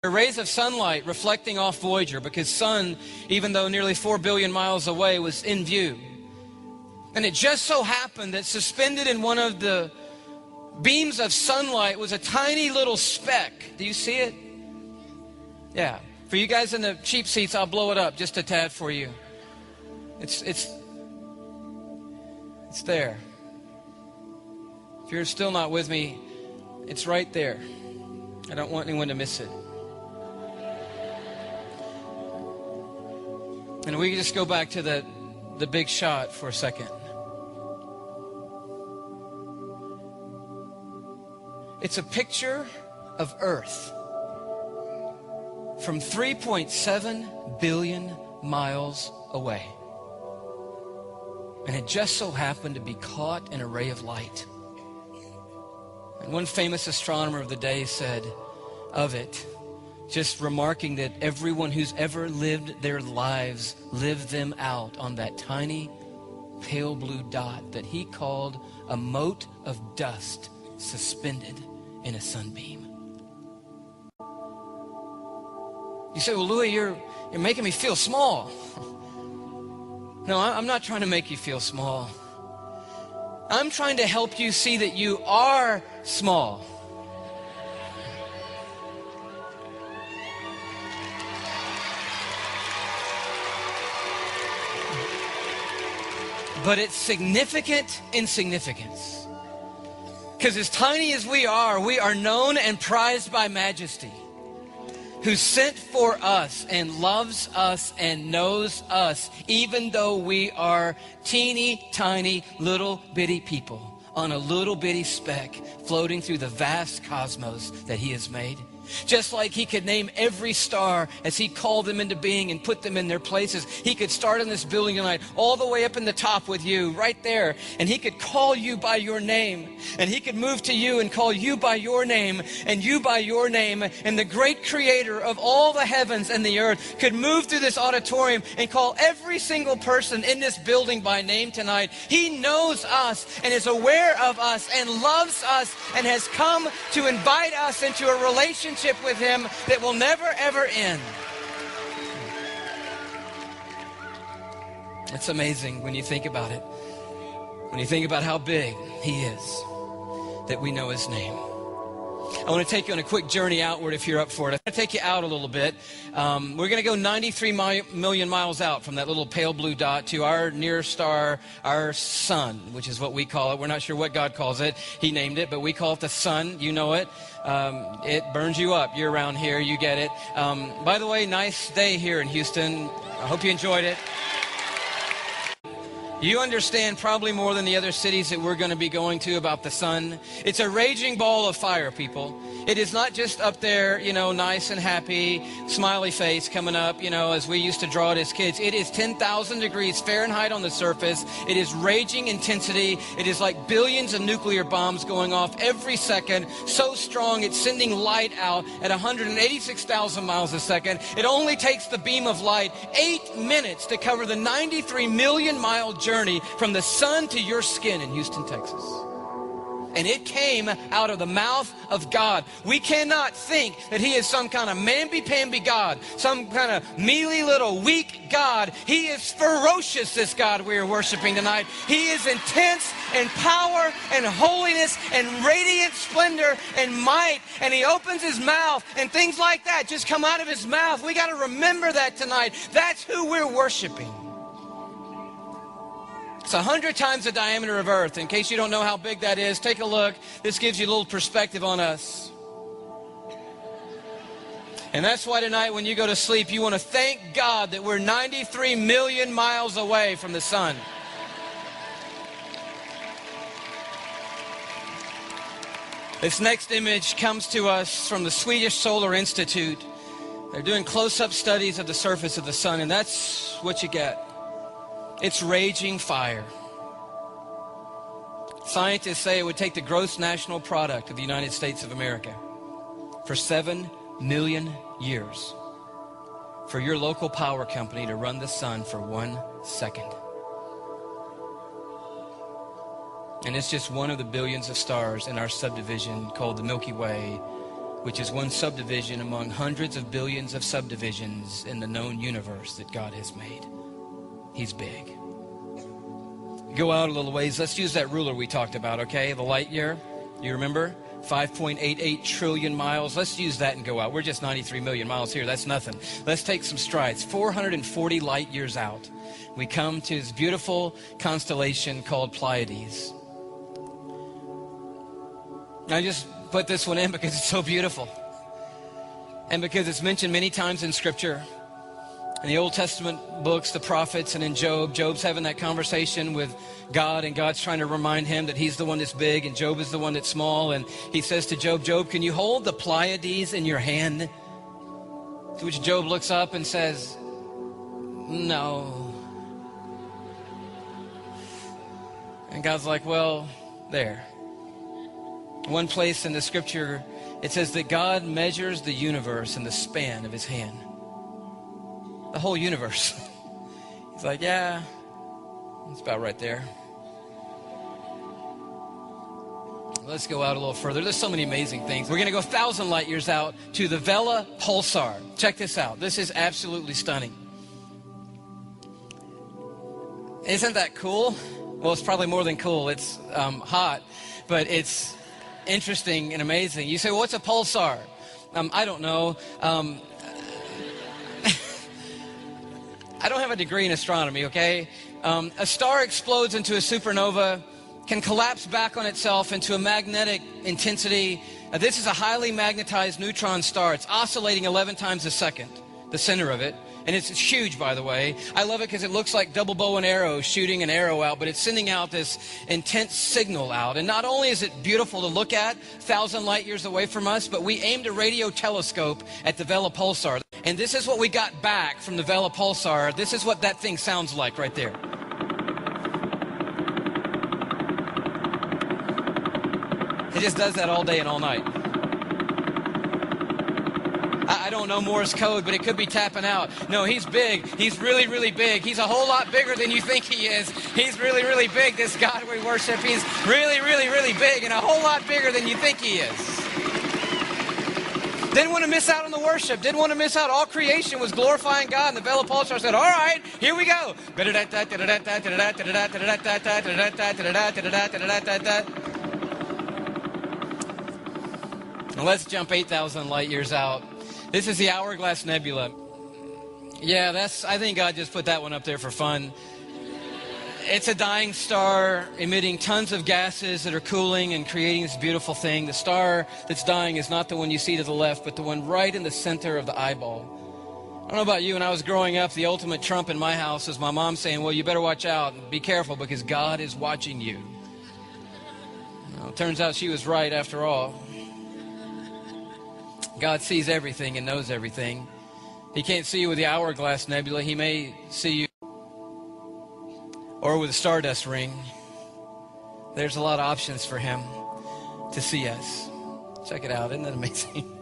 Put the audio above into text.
Rays of sunlight reflecting off Voyager, because sun, even though nearly 4 billion miles away, was in view. And it just so happened that suspended in one of the beams of sunlight was a tiny little speck. Do you see it? Yeah. For you guys in the cheap seats, I'll blow it up just a tad for you. It's there. If you're still not with me, it's right there. I don't want anyone to miss it. And we can just go back to the big shot for a second. It's a picture of Earth from 3.7 billion miles away. And it just so happened to be caught in a ray of light. And one famous astronomer of the day said of it, just remarking that everyone who's ever lived their lives lived them out on that tiny pale blue dot that he called a mote of dust suspended in a sunbeam. You say, well, Louis, you're making me feel small. No, I'm not trying to make you feel small. I'm trying to help you see that you are small. But it's significant in significance. Because as tiny as we are known and prized by Majesty, who sent for us and loves us and knows us, even though we are teeny tiny little bitty people on a little bitty speck floating through the vast cosmos that he has made. Just like he could name every star as he called them into being and put them in their places. He could start in this building tonight all the way up in the top with you right there. And he could call you by your name. And he could move to you and call you by your name and you by your name. And the great creator of all the heavens and the earth could move through this auditorium and call every single person in this building by name tonight. He knows us and is aware of us and loves us and has come to invite us into a relationship with him that will never ever end. It's amazing when you think about it. When you think about how big he is, that we know his name. I want to take you on a quick journey outward if you're up for it. I'm going to take you out a little bit. We're going to go 93 million miles out from that little pale blue dot to our nearest star, our sun, which is what we call it. We're not sure what God calls it. He named it, but we call it the sun. You know it. It burns you up. You're around here. You get it. By the way, nice day here in Houston. I hope you enjoyed it. You understand probably more than the other cities that we're going to be going to about the sun. It's a raging ball of fire, people. It is not just up there, nice and happy, smiley face coming up, as we used to draw it as kids. It is 10,000 degrees Fahrenheit on the surface. It is raging intensity. It is like billions of nuclear bombs going off every second. So strong, it's sending light out at 186,000 miles a second. It only takes the beam of light 8 minutes to cover the 93 million mile journey from the sun to your skin in Houston, Texas. And it came out of the mouth of God. We cannot think that he is some kind of mamby-pamby God, some kind of mealy little weak God. He is ferocious, this God we are worshiping tonight. He is intense in power and holiness and radiant splendor and might. And he opens his mouth and things like that just come out of his mouth. We got to remember that tonight. That's who we're worshiping. It's 100 times the diameter of Earth. In case you don't know how big that is, take a look. This gives you a little perspective on us. And that's why tonight when you go to sleep, you want to thank God that we're 93 million miles away from the sun. This next image comes to us from the Swedish Solar Institute. They're doing close-up studies of the surface of the sun, and that's what you get. It's raging fire. Scientists say it would take the gross national product of the United States of America for 7 million years for your local power company to run the sun for 1 second. And it's just one of the billions of stars in our subdivision called the Milky Way which is one subdivision among hundreds of billions of subdivisions in the known universe that God has made. He's big. Go out a little ways. Let's use that ruler we talked about, okay? The light year. You remember? 5.88 trillion miles. Let's use that and go out. We're just 93 million miles here. That's nothing. Let's take some strides. 440 light years out, we come to this beautiful constellation called Pleiades. I just put this one in because it's so beautiful. And because it's mentioned many times in Scripture. In the Old Testament books, the prophets, and in Job, Job's having that conversation with God, and God's trying to remind him that he's the one that's big and Job is the one that's small. And he says to Job, Job, can you hold the Pleiades in your hand? To which Job looks up and says, no. And God's like, well, there. One place in the Scripture, it says that God measures the universe in the span of his hand. The whole universe. He's like, yeah, it's about right there. Let's go out a little further. There's so many amazing things. We're going to go 1,000 light years out to the Vela pulsar. Check this out. This is absolutely stunning. Isn't that cool? Well, it's probably more than cool. It's hot, but it's interesting and amazing. You say, well, what's a pulsar? I don't know. I don't have a degree in astronomy, okay? A star explodes into a supernova, can collapse back on itself into a magnetic intensity. This is a highly magnetized neutron star. It's oscillating 11 times a second, the center of it. And it's huge, by the way. I love it because it looks like double bow and arrow shooting an arrow out, but it's sending out this intense signal out. And not only is it beautiful to look at, 1,000 light years away from us, but we aimed a radio telescope at the Vela pulsar. And this is what we got back from the Vela pulsar. This is what that thing sounds like right there. It just does that all day and all night. I don't know Morse code, but it could be tapping out. No, he's big. He's really, really big. He's a whole lot bigger than you think he is. He's really, really big, this God we worship. He's really, really, really big and a whole lot bigger than you think he is. Didn't want to miss out on the worship. Didn't want to miss out. All creation was glorifying God. And the Vela pulsar said, all right, here we go. Now let's jump 8,000 light years out. This is the Hourglass Nebula. Yeah, I think God just put that one up there for fun. It's a dying star emitting tons of gases that are cooling and creating this beautiful thing. The star that's dying is not the one you see to the left, but the one right in the center of the eyeball. I don't know about you, when I was growing up, the ultimate trump in my house was my mom saying, well, you better watch out and be careful because God is watching you. Well, it turns out she was right after all. God sees everything and knows everything. He can't see you with the Hourglass Nebula. He may see you or with a stardust ring. There's a lot of options for him to see us. Check it out. Isn't that amazing?